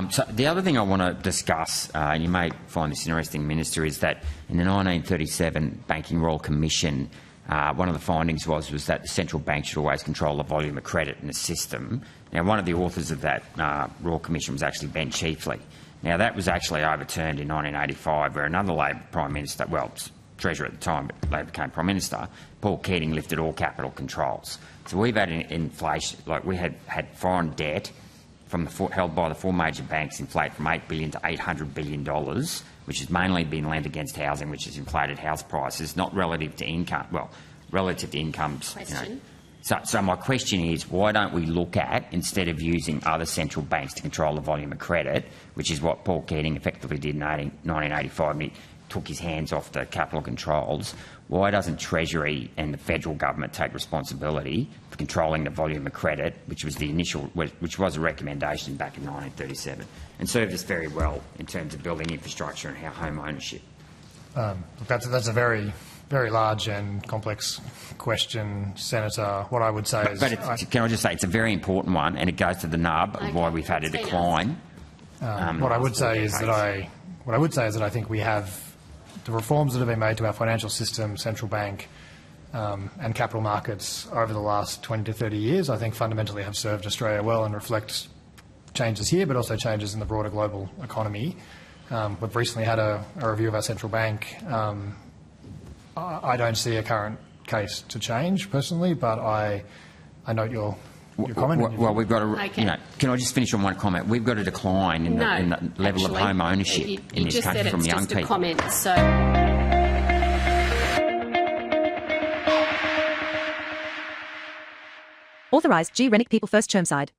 So the other thing I want to discuss, and you may find this interesting, Minister, is that in the 1937 Banking Royal Commission, one of the findings was that the central bank should always control the volume of credit in the system. Now, one of the authors of that Royal Commission was actually Ben Chiefeley. Now, that was actually overturned in 1985, where another Labor Prime Minister, well, Treasury at the time, but Labor became Prime Minister, Paul Keating lifted all capital controls. So we've had inflation, like we had foreign debt held by the four major banks inflate from $8 billion to $800 billion, which has mainly been lent against housing, which has inflated house prices, not relative to income. Well, relative to incomes. So my question is, why don't we look at, instead of using other central banks to control the volume of credit, which is what Paul Keating effectively did in 1985, and he took his hands off the capital controls, why doesn't Treasury and the federal government take responsibility for controlling the volume of credit, which was a recommendation back in 1937, and served us very well in terms of building infrastructure and home ownership? That's a very, very large and complex question, Senator. What I would say can I just say it's a very important one, and it goes to the nub of why we've had a decline. What I would say is that I think we have the reforms that have been made to our financial system, central bank, and capital markets over the last 20 to 30 years, I think fundamentally have served Australia well and reflect changes here, but also changes in the broader global economy. We've recently had a review of our central bank. I don't see a current case to change personally, but I note your comment. Well, we've got to, can I just finish on one comment? We've got a decline in the level of home ownership in this country from young people. You just said it's just a comment, so... Authorised G. Rennick People First Chermside.